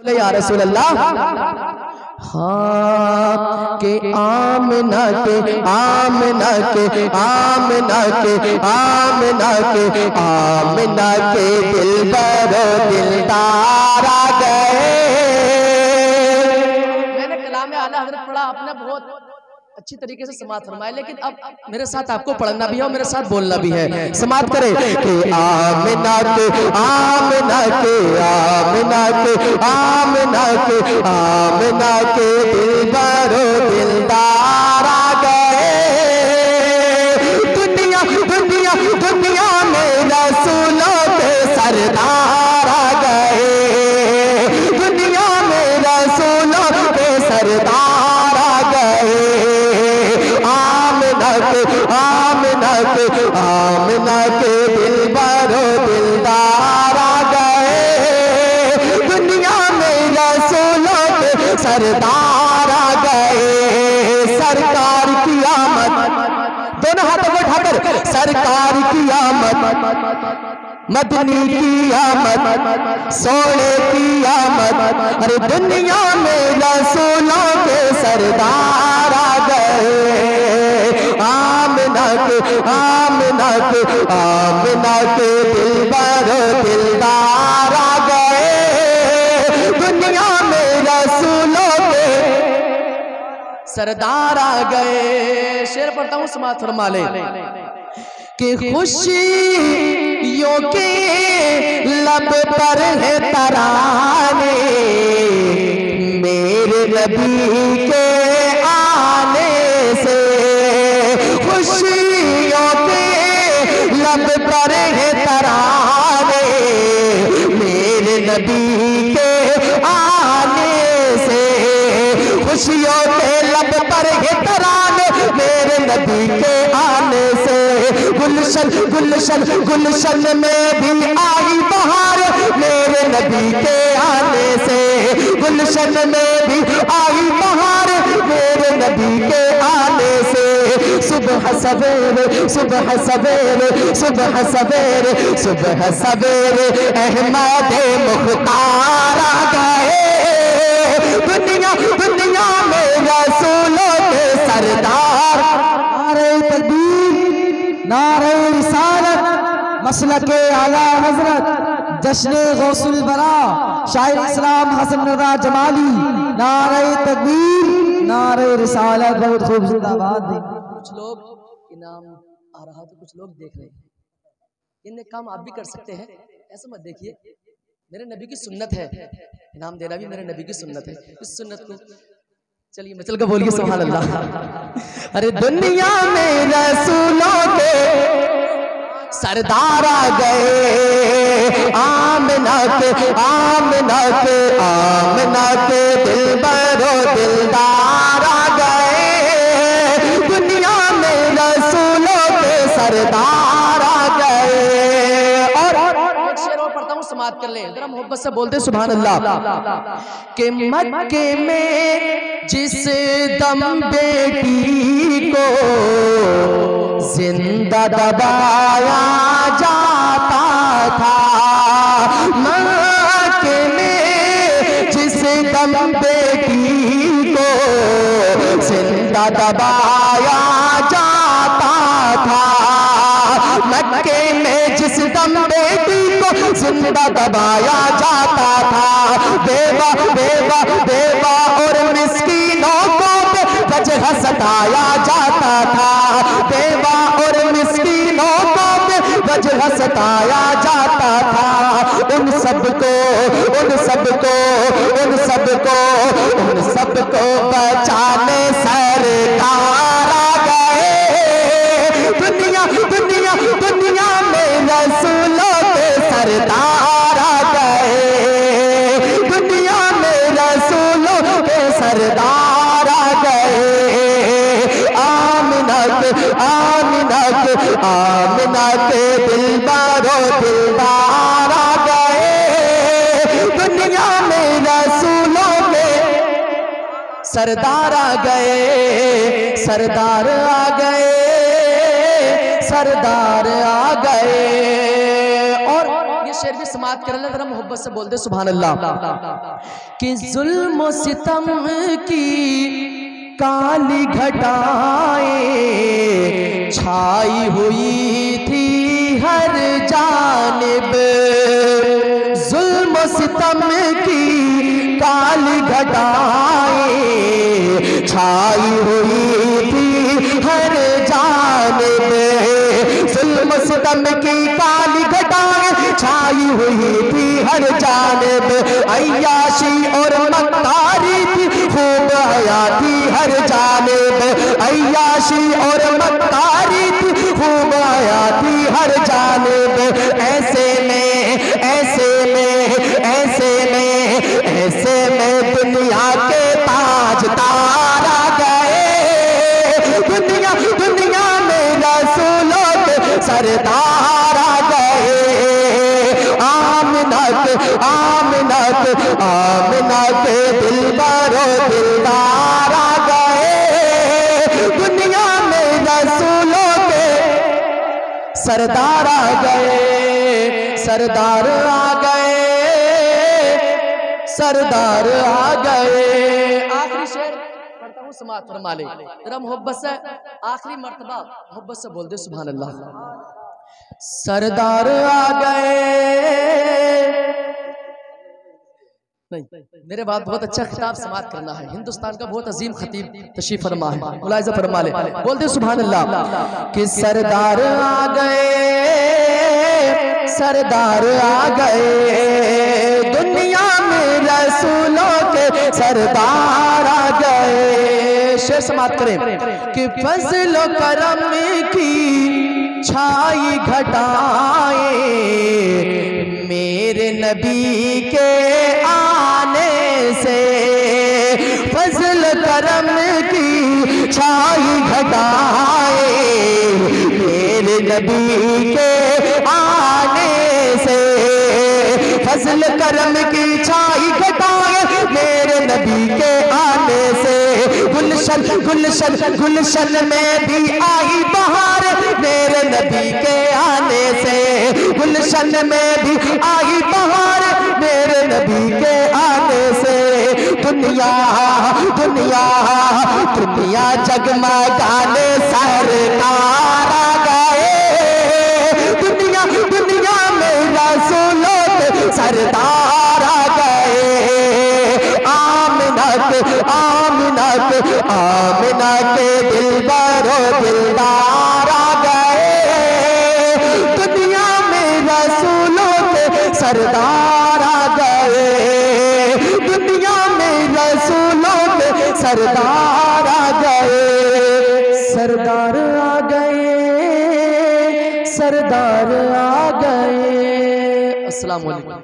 या रसूल अल्लाह। हाँ के आमना के आमना के आमना के आमना के आमना के दिलबरो दिलदार आ गए। मैंने कलाम आला हज़रत पढ़ा, आपने बहुत अच्छी तरीके से समात फरमाया, लेकिन अब मेरे साथ आपको पढ़ना भी है और मेरे साथ बोलना भी है। समात करें कि आमना के आमना के आमना के आमना के आमना के दिलबरो दिलदार आ गए। दुनिया दुनिया दुनिया में रसूलों के सरदार आ गए। दुनिया में रसूलों के सरदार आ गए। आमना के आमना के दिलबरो दिलदार आ गए। दुनिया में रसूलों के सरदार आ गए। सरकार की आमद, दोनों हाथों को उठाकर, सरकार की आमद, मदनी की आमद, सोने की आमद। अरे दुनिया में रसूलों के सरदार आ गए। आमना के आमना के आमना के दिलबरो दिलदार आ गए। दुनिया में रसूलों के सरदार आ गए। शेर पढ़ता हूँ, समात फरमा ले कि खुशियों के लब पर है तराने मेरे नबी के आने से। खुशियों के लब पर है तराने मेरे नबी के आने से। खुशियों के लब पर है तराने मेरे नबी के आने से। गुलशन गुलशन गुलशन में भी आई बहार मेरे नबी के आने से। गुलशन में भी आई बहार मेरे नबी के आने से। सुबह सवेरे सुबह सवेरे सुबह सवेरे सुबह सवेरे अहमद मुख्तार आ गए। दुनिया दुनिया में रसूलों के सरदार। नारे तकबीर, नारे रिसालत, मसलके आला हजरत जश्न गौसुल बरा शायर इस्लाम हसन रज़ा जमाली। नारे तकबीर, नारे रिसालत, बहुत खूब जिंदाबाद। कुछ लोग इनाम आ रहा तो कुछ लोग देख रहे हैं, इन्हें काम आप भी कर सकते हैं, ऐसा मत देखिए। मेरे नबी की सुन्नत है, इनाम देना भी मेरे नबी की सुन्नत है। इस सुन्नत को चलिए मचल कर बोलिए सुभान अल्लाह। अरे दुनिया में रसूलों के सरदार आ गए। आमना के आमना के आमना के दिलबरो दिलदार आ गए। दुनिया में रसूलों के सरदार आ गए। और एक शेर और पढ़ता हूँ, समात कर ले, जरा मोहब्बत से बोलते सुभान अल्लाह। के मक्के में जिस दम बेटी को जिंदा दबाया जाता था। मक्के में जिस दम बेटी को जिंदा दबाया जाता था। मक्के में जिस दम बेटी को जिंदा दबाया जाता था। बेवा बेवा बेवा और मिस्कीनों को वजह सताया जाता था। बेवा और मिस्कीनों को वजह सताया जाता था। उन सबको उन सबको उन सबको उन सबको बचाने सरकार आ गए। दुनिया दुनिया दुनिया में रसूलों के सरदार आ गए। दुनिया में रसूलों के सरदार आ गए। आमना के आमना के आमना के दिलबरो दिलदार आ गए। दुनिया में रसूलों के सरदार आ गए। सरदार आ गए। सरदार आ गए। और ये शेर भी समाप्त कर ले, जरा मोहब्बत से बोल दे सुभान अल्लाह। कि जुल्म सितम की काली घटाएं छाई हुई थी हर जानिब, जुल्म सितम की काली घटाएं छाई हुई थी हर जानिब, जुल्म सितम की काली घटाएं छाई हुई थी हर जानिब, अय्याशी और मक्कारी थी खूब हयाती हर जानिब, अय्याशी और मक्कारी थी खूब हयाती हर जानिब, ऐसे में ऐसे में ऐसे में ऐसे में दुनिया के ताज तारा गए, दुनिया दुनिया में रसूलों के सरदार आ गए, आमिनत आमिनत आमिनत दिलबरो दिलदार आ गए, दुनिया में रसूलों के सरदार आ गए, सरदार आ गए, सरदार आ गए। आखिरी शेर पढ़ता हूँ, समाअत फरमा ले जरा मोहब्बत से, आखिरी मर्तबा मोहब्बत से बोल दे सुभान अल्लाह। सरदार आ गए, नहीं मेरे बाद बहुत अच्छा खिताब समाप्त करना है, हिंदुस्तान का बहुत अजीम खतीब तशरीफ फरमा है, मुलाहिजा फरमा ले, बोल दे सुभान अल्लाह। कि सरदार आ गए, सरदार आ गए, दुनिया में रसूलों के सरदार आ गए। शेर समाप्त करें कि फजल करम की छाई घटाए मेरे नबी के आने से, फजल करम की छाई घटाए मेरे नबी के आने से, फजल करम की छाई घटाए मेरे नबी के आने से, गुलशन गुलशन गुलशन में भी आई बहार मेरे नबी के आने से, गुलशन में भी आई बहार मेरे नबी के आने से, दुनिया दुनिया दुनिया जगमगाने सरकार आ गए, दुनिया दुनिया में रसूलों के सरदार आ गए, आमिनत आमिनत आमिनत दिलबरो दिलदार आ गए, दुनिया में रसूलों के सरदार आ गए, दुनिया में रसूलों के सरदार आ गए, सरदार आ गए, सरदार आ गए। अस्सलाम वालेकुम।